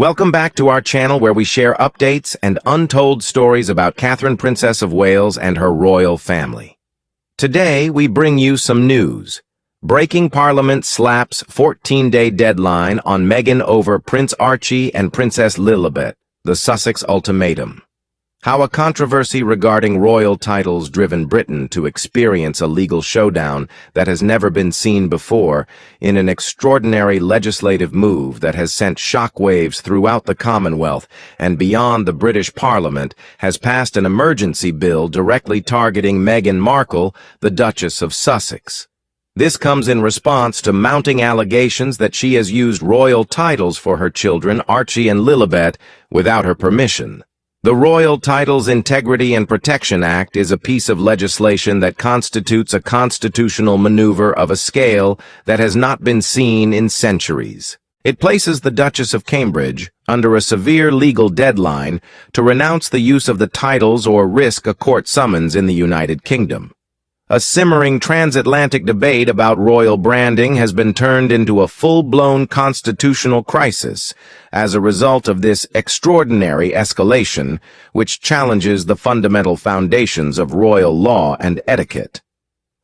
Welcome back to our channel where we share updates and untold stories about Catherine, Princess of Wales and her royal family. Today, we bring you some news. Breaking Parliament slaps 14-day deadline on Meghan over Prince Archie and Princess Lilibet, the Sussex ultimatum. How a controversy regarding royal titles driven Britain to experience a legal showdown that has never been seen before in an extraordinary legislative move that has sent shockwaves throughout the Commonwealth and beyond the British Parliament has passed an emergency bill directly targeting Meghan Markle, the Duchess of Sussex. This comes in response to mounting allegations that she has used royal titles for her children, Archie and Lilibet, without her permission. The Royal Titles Integrity and Protection Act is a piece of legislation that constitutes a constitutional maneuver of a scale that has not been seen in centuries. It places the Duchess of Cambridge under a severe legal deadline to renounce the use of the titles or risk a court summons in the United Kingdom. A simmering transatlantic debate about royal branding has been turned into a full-blown constitutional crisis as a result of this extraordinary escalation, which challenges the fundamental foundations of royal law and etiquette.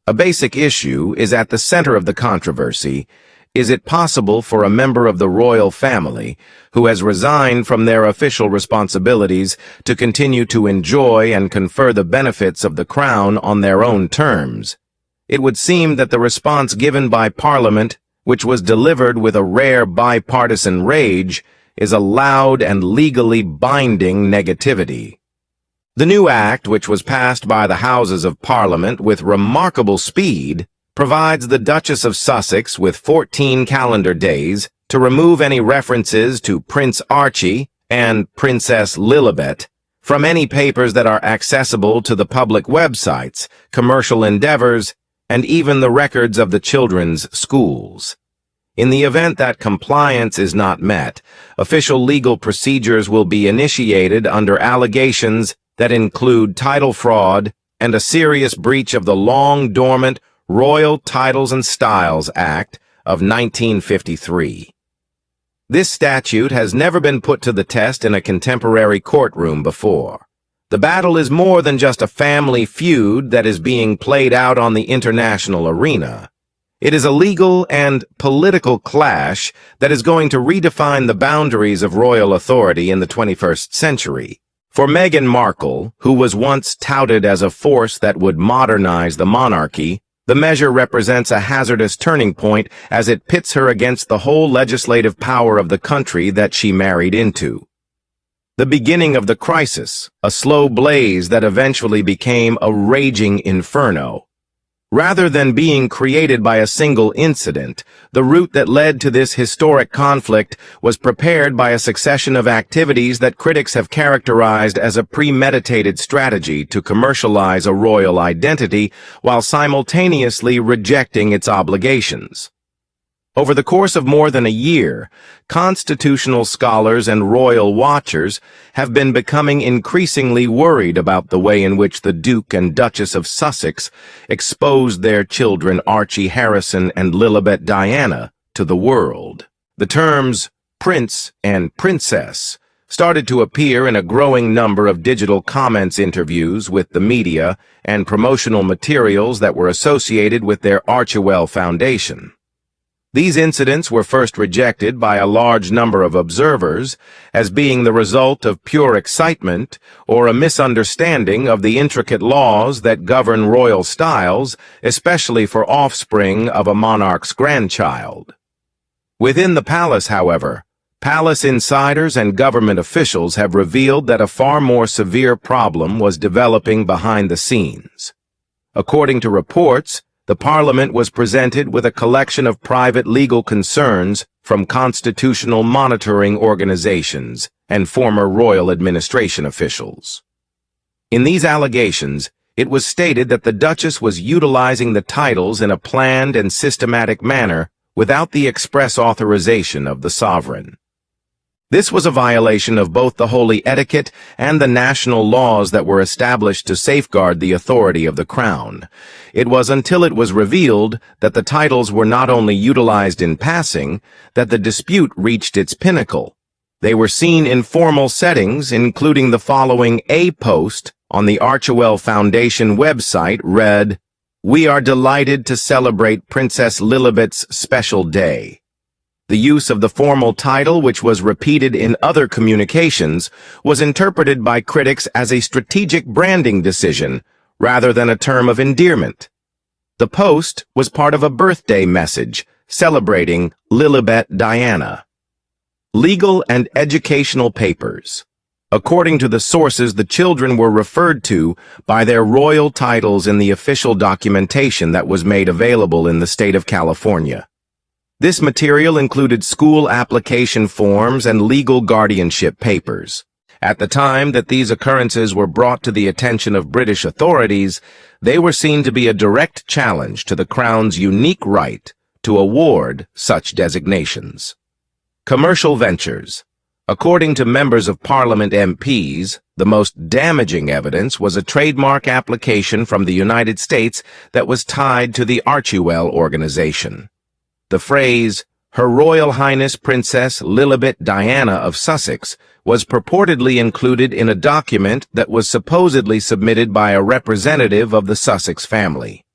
A basic issue is at the center of the controversy. Is it possible for a member of the royal family, who has resigned from their official responsibilities, to continue to enjoy and confer the benefits of the crown on their own terms? It would seem that the response given by Parliament, which was delivered with a rare bipartisan rage, is a loud and legally binding negativity. The new act, which was passed by the Houses of Parliament with remarkable speed, provides the Duchess of Sussex with 14 calendar days to remove any references to Prince Archie and Princess Lilibet from any papers that are accessible to the public websites, commercial endeavors, and even the records of the children's schools. In the event that compliance is not met, official legal procedures will be initiated under allegations that include title fraud and a serious breach of the long-dormant Royal Titles and Styles Act of 1953. This statute has never been put to the test in a contemporary courtroom before. The battle is more than just a family feud that is being played out on the international arena. It is a legal and political clash that is going to redefine the boundaries of royal authority in the 21st century. For Meghan Markle, who was once touted as a force that would modernize the monarchy, the measure represents a hazardous turning point as it pits her against the whole legislative power of the country that she married into. The beginning of the crisis, a slow blaze that eventually became a raging inferno. Rather than being created by a single incident, the route that led to this historic conflict was prepared by a succession of activities that critics have characterized as a premeditated strategy to commercialize a royal identity while simultaneously rejecting its obligations. Over the course of more than a year, constitutional scholars and royal watchers have been becoming increasingly worried about the way in which the Duke and Duchess of Sussex exposed their children Archie Harrison and Lilibet Diana to the world. The terms prince and princess started to appear in a growing number of digital comments interviews with the media and promotional materials that were associated with their Archewell Foundation. These incidents were first rejected by a large number of observers as being the result of pure excitement or a misunderstanding of the intricate laws that govern royal styles, especially for offspring of a monarch's grandchild. Within the palace, however, palace insiders and government officials have revealed that a far more severe problem was developing behind the scenes. According to reports, the Parliament was presented with a collection of private legal concerns from constitutional monitoring organizations and former royal administration officials. In these allegations, it was stated that the Duchess was utilizing the titles in a planned and systematic manner without the express authorization of the sovereign. This was a violation of both the holy etiquette and the national laws that were established to safeguard the authority of the crown. It was until it was revealed that the titles were not only utilized in passing, that the dispute reached its pinnacle. They were seen in formal settings, including the following post on the Archie Foundation website read, "We are delighted to celebrate Princess Lilibet's special day." The use of the formal title, which was repeated in other communications, was interpreted by critics as a strategic branding decision rather than a term of endearment. The post was part of a birthday message celebrating Lilibet Diana. Legal and educational papers. According to the sources, the children were referred to by their royal titles in the official documentation that was made available in the state of California. This material included school application forms and legal guardianship papers. At the time that these occurrences were brought to the attention of British authorities, they were seen to be a direct challenge to the Crown's unique right to award such designations. Commercial ventures. According to members of Parliament MPs, the most damaging evidence was a trademark application from the United States that was tied to the Archie organization. The phrase, "Her Royal Highness Princess Lilibet Diana of Sussex," was purportedly included in a document that was supposedly submitted by a representative of the Sussex family.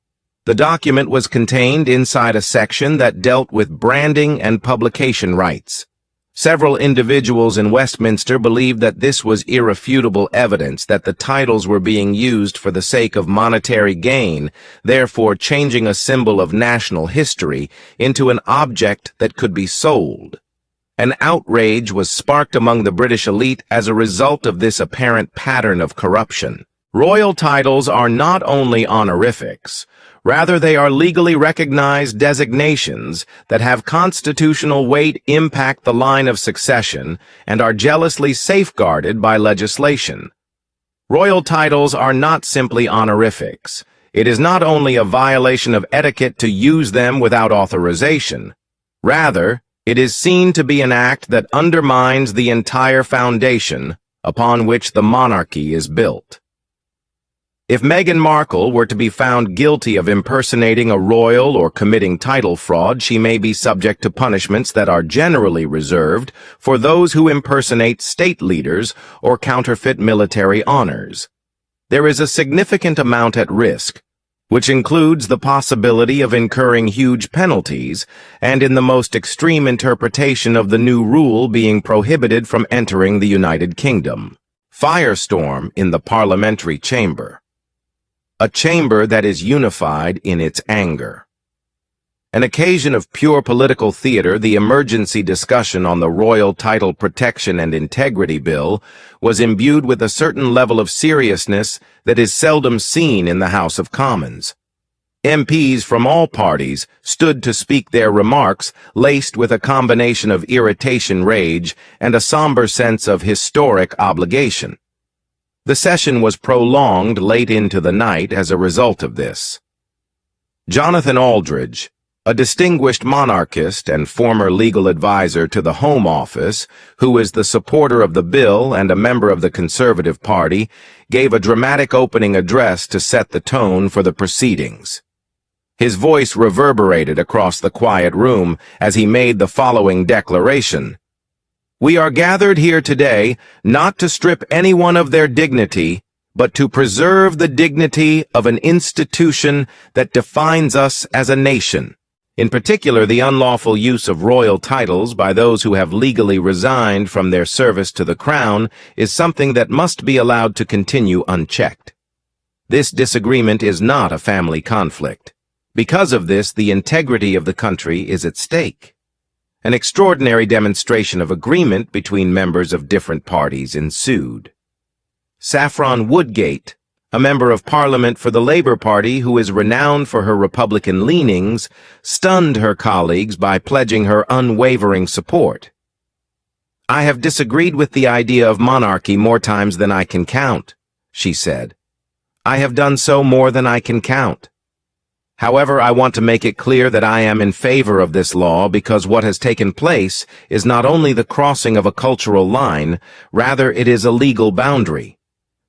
The document was contained inside a section that dealt with branding and publication rights. Several individuals in Westminster believed that this was irrefutable evidence that the titles were being used for the sake of monetary gain, therefore changing a symbol of national history into an object that could be sold. An outrage was sparked among the British elite as a result of this apparent pattern of corruption. Royal titles are not only honorifics, rather they are legally recognized designations that have constitutional weight, impact the line of succession, and are jealously safeguarded by legislation. Royal titles are not simply honorifics. It is not only a violation of etiquette to use them without authorization. Rather, it is seen to be an act that undermines the entire foundation upon which the monarchy is built. If Meghan Markle were to be found guilty of impersonating a royal or committing title fraud, she may be subject to punishments that are generally reserved for those who impersonate state leaders or counterfeit military honors. There is a significant amount at risk, which includes the possibility of incurring huge penalties, and in the most extreme interpretation of the new rule being prohibited from entering the United Kingdom. Firestorm in the parliamentary chamber. A chamber that is unified in its anger. An occasion of pure political theater, the emergency discussion on the Royal Title Protection and Integrity Bill was imbued with a certain level of seriousness that is seldom seen in the House of Commons. MPs from all parties stood to speak their remarks, laced with a combination of irritation, rage, and a somber sense of historic obligation. The session was prolonged late into the night as a result of this. Jonathan Aldridge, a distinguished monarchist and former legal advisor to the Home Office, who is the supporter of the bill and a member of the Conservative Party, gave a dramatic opening address to set the tone for the proceedings. His voice reverberated across the quiet room as he made the following declaration. "We are gathered here today not to strip anyone of their dignity, but to preserve the dignity of an institution that defines us as a nation. In particular, the unlawful use of royal titles by those who have legally resigned from their service to the Crown is something that must be allowed to continue unchecked. This disagreement is not a family conflict. Because of this, the integrity of the country is at stake." An extraordinary demonstration of agreement between members of different parties ensued. Saffron Woodgate, a member of Parliament for the Labour Party who is renowned for her Republican leanings, stunned her colleagues by pledging her unwavering support. "I have disagreed with the idea of monarchy more times than I can count," she said. "I have done so more than I can count. However, I want to make it clear that I am in favor of this law because what has taken place is not only the crossing of a cultural line, rather it is a legal boundary.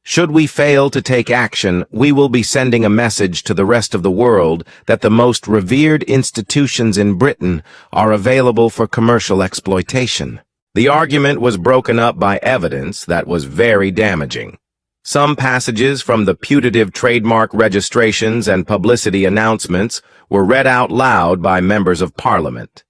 Should we fail to take action, we will be sending a message to the rest of the world that the most revered institutions in Britain are available for commercial exploitation." The argument was broken up by evidence that was very damaging. Some passages from the putative trademark registrations and publicity announcements were read out loud by members of Parliament.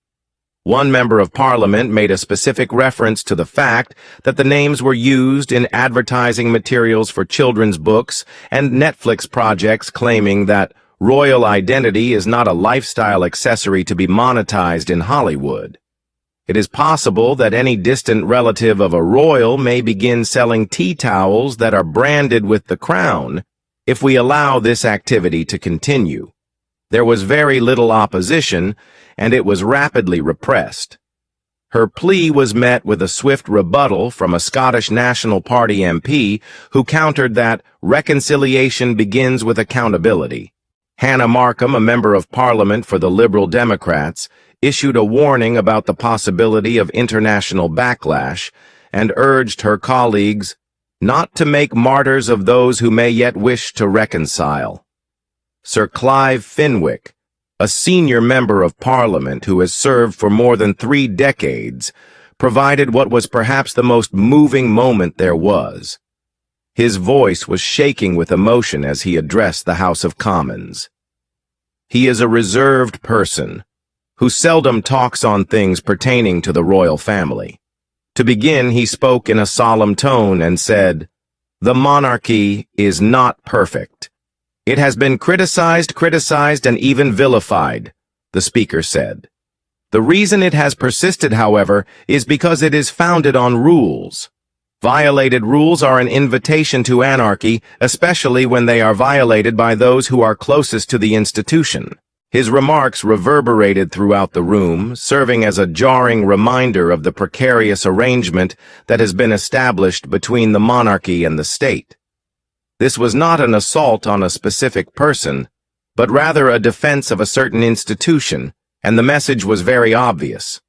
One member of Parliament made a specific reference to the fact that the names were used in advertising materials for children's books and Netflix projects, claiming that royal identity is not a lifestyle accessory to be monetized in Hollywood. It is possible that any distant relative of a royal may begin selling tea towels that are branded with the crown if we allow this activity to continue. There was very little opposition, and it was rapidly repressed. Her plea was met with a swift rebuttal from a Scottish National Party MP who countered that reconciliation begins with accountability. Hannah Markham, a member of Parliament for the Liberal Democrats, issued a warning about the possibility of international backlash and urged her colleagues not to make martyrs of those who may yet wish to reconcile. Sir Clive Fenwick, a senior member of Parliament who has served for more than 3 decades, provided what was perhaps the most moving moment there was. His voice was shaking with emotion as he addressed the House of Commons. He is a reserved person who seldom talks on things pertaining to the royal family. To begin, he spoke in a solemn tone and said, "The monarchy is not perfect. It has been criticized, and even vilified," the speaker said. "The reason it has persisted, however, is because it is founded on rules. Violated rules are an invitation to anarchy, especially when they are violated by those who are closest to the institution." His remarks reverberated throughout the room, serving as a jarring reminder of the precarious arrangement that has been established between the monarchy and the state. This was not an assault on a specific person, but rather a defense of a certain institution, and the message was very obvious.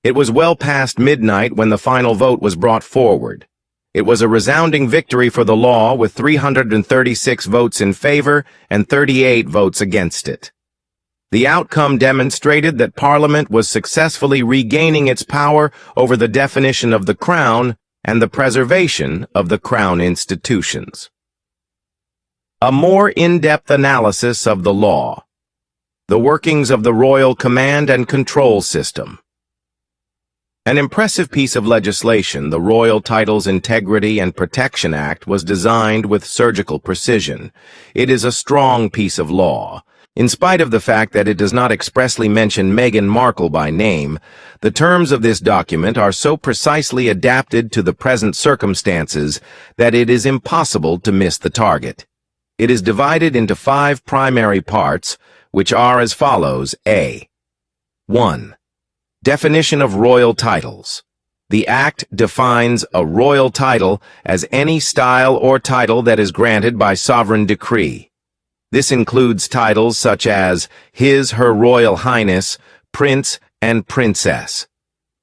It was well past midnight when the final vote was brought forward. It was a resounding victory for the law, with 336 votes in favor and 38 votes against it. The outcome demonstrated that Parliament was successfully regaining its power over the definition of the Crown and the preservation of the Crown institutions. A more in-depth analysis of the law. The workings of the Royal Command and Control System. An impressive piece of legislation, the Royal Titles Integrity and Protection Act, was designed with surgical precision. It is a strong piece of law. In spite of the fact that it does not expressly mention Meghan Markle by name, the terms of this document are so precisely adapted to the present circumstances that it is impossible to miss the target. It is divided into 5 primary parts, which are as follows. A. 1. Definition of royal titles. The Act defines a royal title as any style or title that is granted by sovereign decree. This includes titles such as His/Her Royal Highness, Prince, and Princess.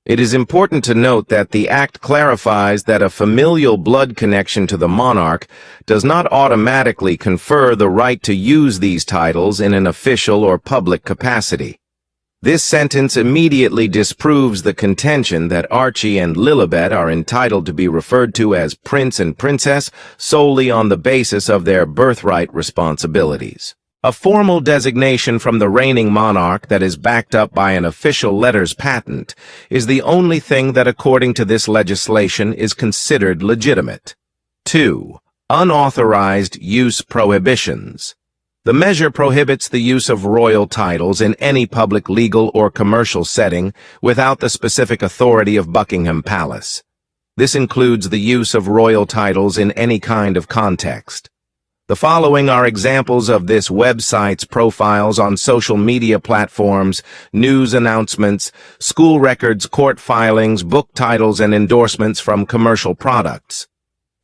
It is important to note that the Act clarifies that a familial blood connection to the monarch does not automatically confer the right to use these titles in an official or public capacity. This sentence immediately disproves the contention that Archie and Lilibet are entitled to be referred to as Prince and Princess solely on the basis of their birthright responsibilities. A formal designation from the reigning monarch that is backed up by an official letters patent is the only thing that, according to this legislation, is considered legitimate. 2. Unauthorized use prohibitions. The measure prohibits the use of royal titles in any public, legal, or commercial setting without the specific authority of Buckingham Palace. This includes the use of royal titles in any kind of context. The following are examples of this: websites, profiles on social media platforms, news announcements, school records, court filings, book titles, and endorsements from commercial products.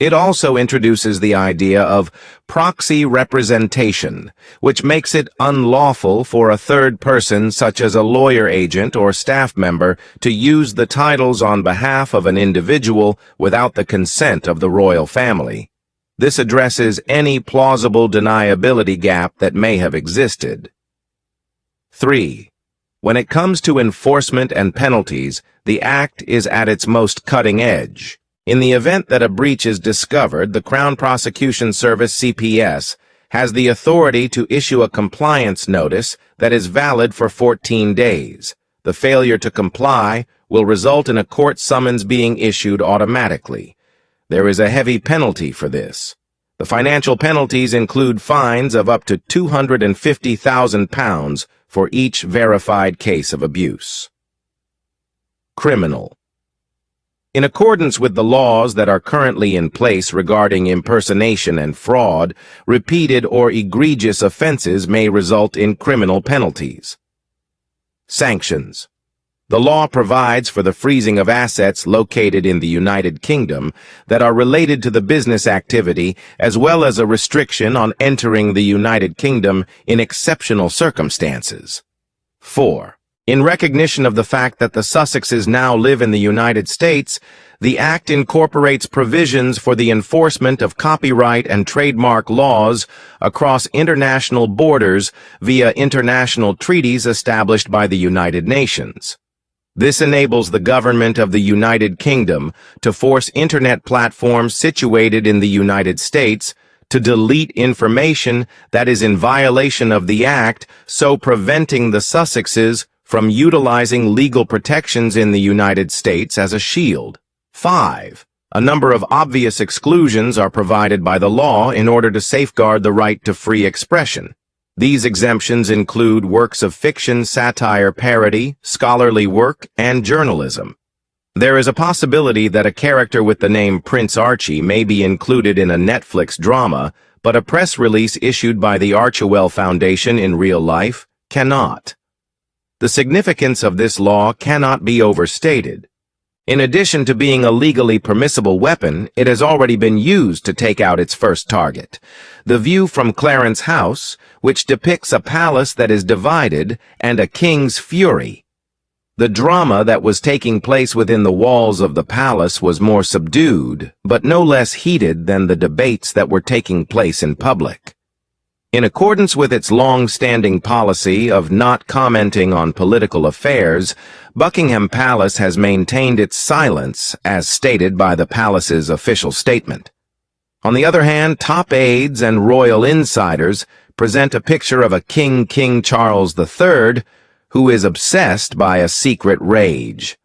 It also introduces the idea of proxy representation, which makes it unlawful for a third person, such as a lawyer agent or staff member, to use the titles on behalf of an individual without the consent of the royal family. This addresses any plausible deniability gap that may have existed. 3. When it comes to enforcement and penalties, the Act is at its most cutting edge. In the event that a breach is discovered, the Crown Prosecution Service (CPS) has the authority to issue a compliance notice that is valid for 14 days. The failure to comply will result in a court summons being issued automatically. There is a heavy penalty for this. The financial penalties include fines of up to £250,000 for each verified case of abuse. Criminal. In accordance with the laws that are currently in place regarding impersonation and fraud, repeated or egregious offenses may result in criminal penalties. Sanctions. The law provides for the freezing of assets located in the United Kingdom that are related to the business activity, as well as a restriction on entering the United Kingdom in exceptional circumstances. 4. In recognition of the fact that the Sussexes now live in the United States, the Act incorporates provisions for the enforcement of copyright and trademark laws across international borders via international treaties established by the United Nations. This enables the government of the United Kingdom to force internet platforms situated in the United States to delete information that is in violation of the Act, so preventing the Sussexes from utilizing legal protections in the United States as a shield. 5. A number of obvious exclusions are provided by the law in order to safeguard the right to free expression. These exemptions include works of fiction, satire, parody, scholarly work, and journalism. There is a possibility that a character with the name Prince Archie may be included in a Netflix drama, but a press release issued by the Archewell Foundation in real life cannot. The significance of this law cannot be overstated. In addition to being a legally permissible weapon, it has already been used to take out its first target. The view from Clarence House, which depicts a palace that is divided and a king's fury. The drama that was taking place within the walls of the palace was more subdued, but no less heated than the debates that were taking place in public. In accordance with its long-standing policy of not commenting on political affairs, Buckingham Palace has maintained its silence, as stated by the palace's official statement. On the other hand, top aides and royal insiders present a picture of a King Charles III, who is obsessed by a secret rage.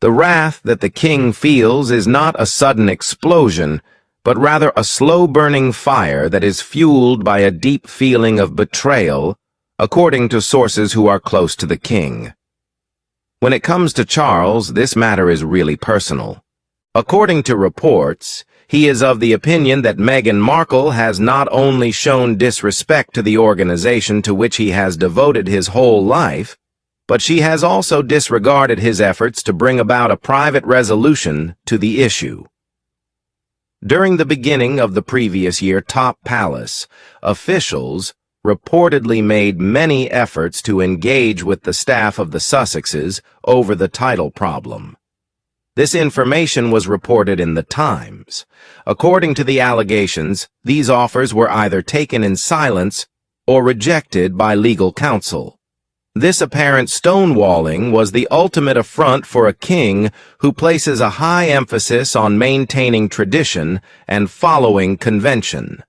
The wrath that the king feels is not a sudden explosion, but rather a slow-burning fire that is fueled by a deep feeling of betrayal, according to sources who are close to the king. When it comes to Charles, this matter is really personal. According to reports, he is of the opinion that Meghan Markle has not only shown disrespect to the organization to which he has devoted his whole life, but she has also disregarded his efforts to bring about a private resolution to the issue. During the beginning of the previous year, Top Palace officials reportedly made many efforts to engage with the staff of the Sussexes over the title problem. This information was reported in the Times. According to the allegations, these offers were either taken in silence or rejected by legal counsel. This apparent stonewalling was the ultimate affront for a king who places a high emphasis on maintaining tradition and following convention.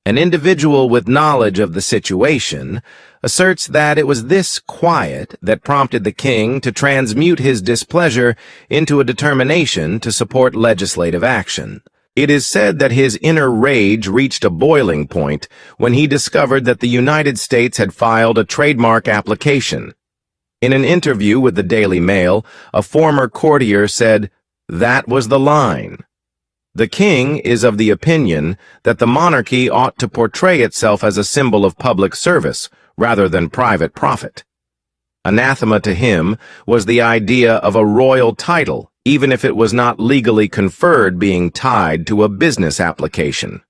An individual with knowledge of the situation asserts that it was this quiet that prompted the king to transmute his displeasure into a determination to support legislative action. It is said that his inner rage reached a boiling point when he discovered that the United States had filed a trademark application. In an interview with the Daily Mail, a former courtier said, "That was the line." The king is of the opinion that the monarchy ought to portray itself as a symbol of public service rather than private profit. Anathema to him was the idea of a royal title, even if it was not legally conferred, being tied to a business application.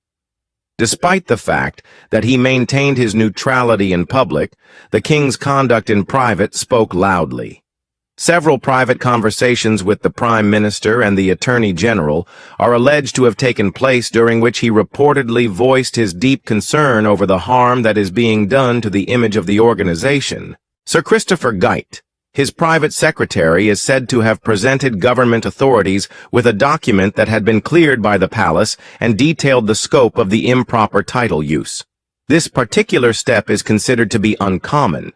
Despite the fact that he maintained his neutrality in public, the king's conduct in private spoke loudly. Several private conversations with the Prime Minister and the Attorney General are alleged to have taken place, during which he reportedly voiced his deep concern over the harm that is being done to the image of the organization. Sir Christopher Geit, his private secretary, is said to have presented government authorities with a document that had been cleared by the palace and detailed the scope of the improper title use. This particular step is considered to be uncommon.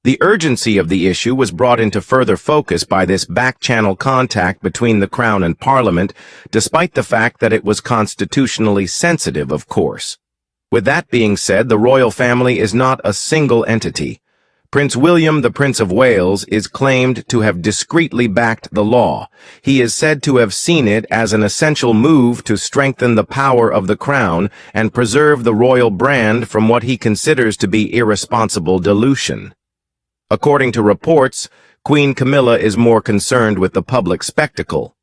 The urgency of the issue was brought into further focus by this back-channel contact between the Crown and Parliament, despite the fact that it was constitutionally sensitive, of course. With that being said, the royal family is not a single entity. Prince William, the Prince of Wales, is claimed to have discreetly backed the law. He is said to have seen it as an essential move to strengthen the power of the Crown and preserve the royal brand from what he considers to be irresponsible dilution. According to reports, Queen Camilla is more concerned with the public spectacle.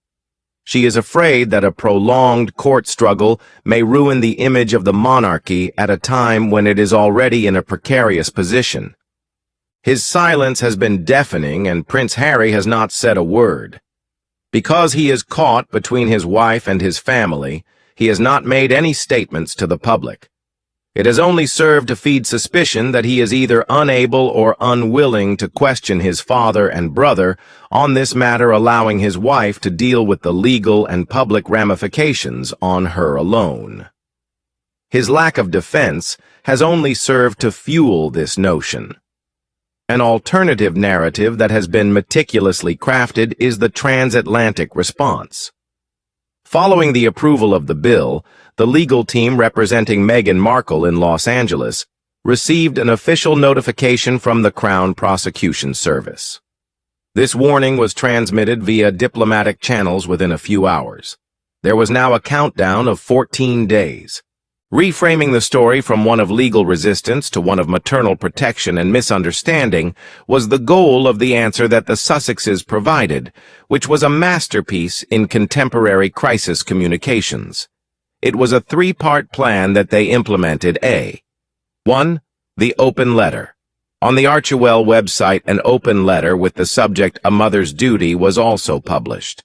She is afraid that a prolonged court struggle may ruin the image of the monarchy at a time when it is already in a precarious position. His silence has been deafening, and Prince Harry has not said a word. Because he is caught between his wife and his family, he has not made any statements to the public. It has only served to feed suspicion that he is either unable or unwilling to question his father and brother on this matter, allowing his wife to deal with the legal and public ramifications on her alone. His lack of defense has only served to fuel this notion. An alternative narrative that has been meticulously crafted is the transatlantic response. Following the approval of the bill, the legal team representing Meghan Markle in Los Angeles received an official notification from the Crown Prosecution Service. This warning was transmitted via diplomatic channels within a few hours. There was now a countdown of 14 days. Reframing the story from one of legal resistance to one of maternal protection and misunderstanding was the goal of the answer that the Sussexes provided, which was a masterpiece in contemporary crisis communications. It was a three-part plan that they implemented. 1. The open letter. On the Archie website, an open letter with the subject "A Mother's Duty" was also published.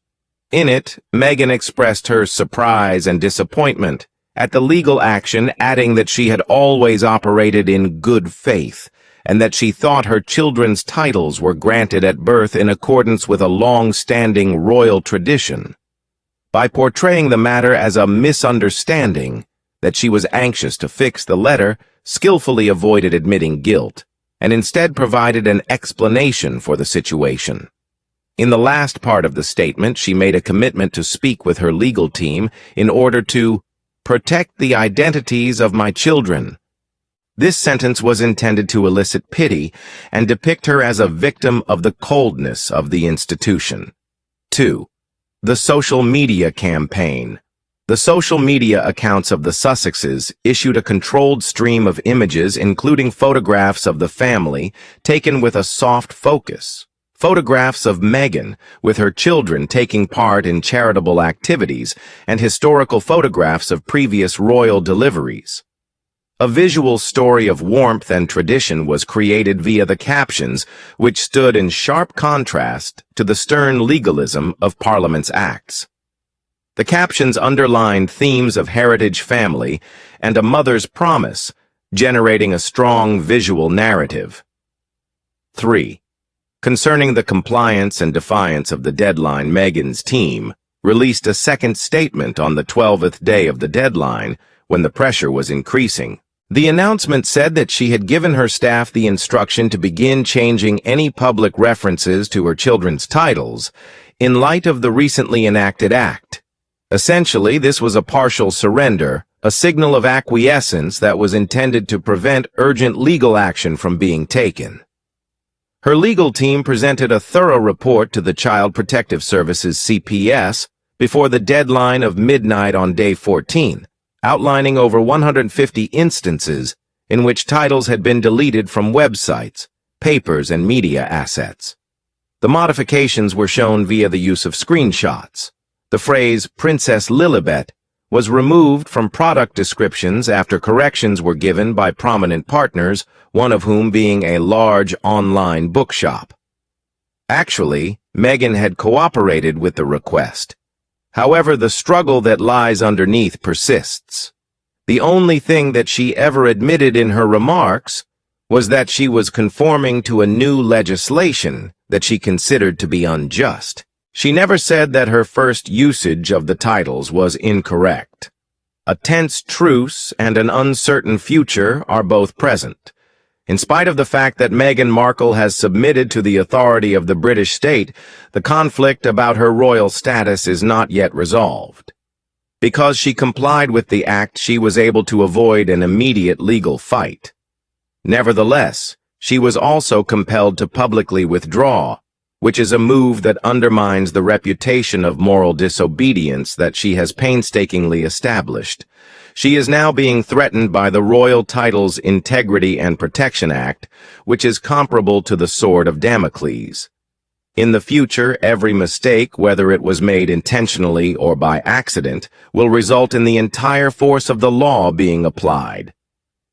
In it, Meghan expressed her surprise and disappointment at the legal action, adding that she had always operated in good faith and that she thought her children's titles were granted at birth in accordance with a long-standing royal tradition. By portraying the matter as a misunderstanding that she was anxious to fix, the letter skillfully avoided admitting guilt and instead provided an explanation for the situation. In the last part of the statement, she made a commitment to speak with her legal team in order to protect the identities of my children. This sentence was intended to elicit pity and depict her as a victim of the coldness of the institution. 2. The social media campaign. The social media accounts of the Sussexes issued a controlled stream of images, including photographs of the family taken with a soft focus. Photographs of Meghan with her children taking part in charitable activities, and historical photographs of previous royal deliveries. A visual story of warmth and tradition was created via the captions, which stood in sharp contrast to the stern legalism of Parliament's acts. The captions underlined themes of heritage, family, and a mother's promise, generating a strong visual narrative. 3. Concerning the compliance and defiance of the deadline, Meghan's team released a second statement on the 12th day of the deadline when the pressure was increasing. The announcement said that she had given her staff the instruction to begin changing any public references to her children's titles in light of the recently enacted act. Essentially, this was a partial surrender, a signal of acquiescence that was intended to prevent urgent legal action from being taken. Her legal team presented a thorough report to the Child Protective Services (CPS) before the deadline of midnight on day 14, outlining over 150 instances in which titles had been deleted from websites, papers, and media assets. The modifications were shown via the use of screenshots. The phrase "Princess Lilibet" was removed from product descriptions after corrections were given by prominent partners, one of whom being a large online bookshop. Actually, Meghan had cooperated with the request. However, the struggle that lies underneath persists. The only thing that she ever admitted in her remarks was that she was conforming to a new legislation that she considered to be unjust. She never said that her first usage of the titles was incorrect. A tense truce and an uncertain future are both present. In spite of the fact that Meghan Markle has submitted to the authority of the British state, the conflict about her royal status is not yet resolved. Because she complied with the act, she was able to avoid an immediate legal fight. Nevertheless, she was also compelled to publicly withdraw, which is a move that undermines the reputation of moral disobedience that she has painstakingly established. She is now being threatened by the Royal Titles Integrity and Protection Act, which is comparable to the Sword of Damocles. In the future, every mistake, whether it was made intentionally or by accident, will result in the entire force of the law being applied.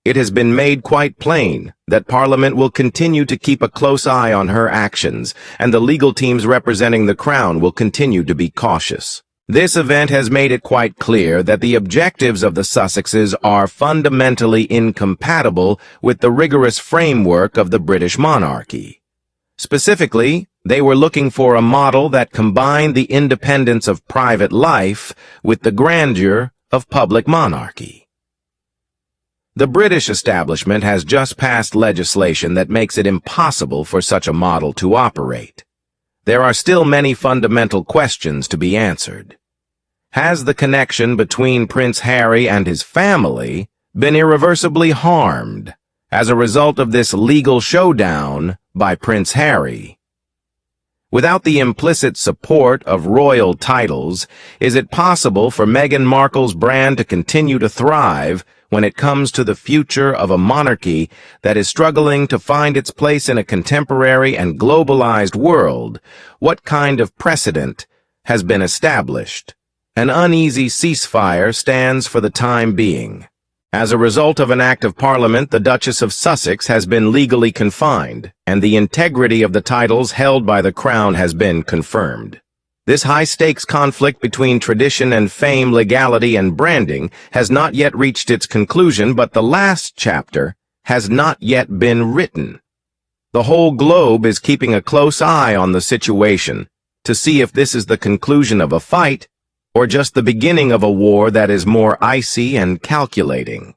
It has been made quite plain that Parliament will continue to keep a close eye on her actions, and the legal teams representing the Crown will continue to be cautious. This event has made it quite clear that the objectives of the Sussexes are fundamentally incompatible with the rigorous framework of the British monarchy. Specifically, they were looking for a model that combined the independence of private life with the grandeur of public monarchy. The British establishment has just passed legislation that makes it impossible for such a model to operate. There are still many fundamental questions to be answered. Has the connection between Prince Harry and his family been irreversibly harmed as a result of this legal showdown by Prince Harry? Without the implicit support of royal titles, is it possible for Meghan Markle's brand to continue to thrive when it comes to the future of a monarchy that is struggling to find its place in a contemporary and globalized world? What kind of precedent has been established? An uneasy ceasefire stands for the time being. As a result of an act of Parliament, the Duchess of Sussex has been legally confined, and the integrity of the titles held by the Crown has been confirmed. This high-stakes conflict between tradition and fame, legality and branding has not yet reached its conclusion, but the last chapter has not yet been written. The whole globe is keeping a close eye on the situation to see if this is the conclusion of a fight or just the beginning of a war that is more icy and calculating.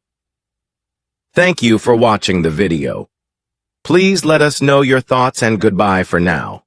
Thank you for watching the video. Please let us know your thoughts, and goodbye for now.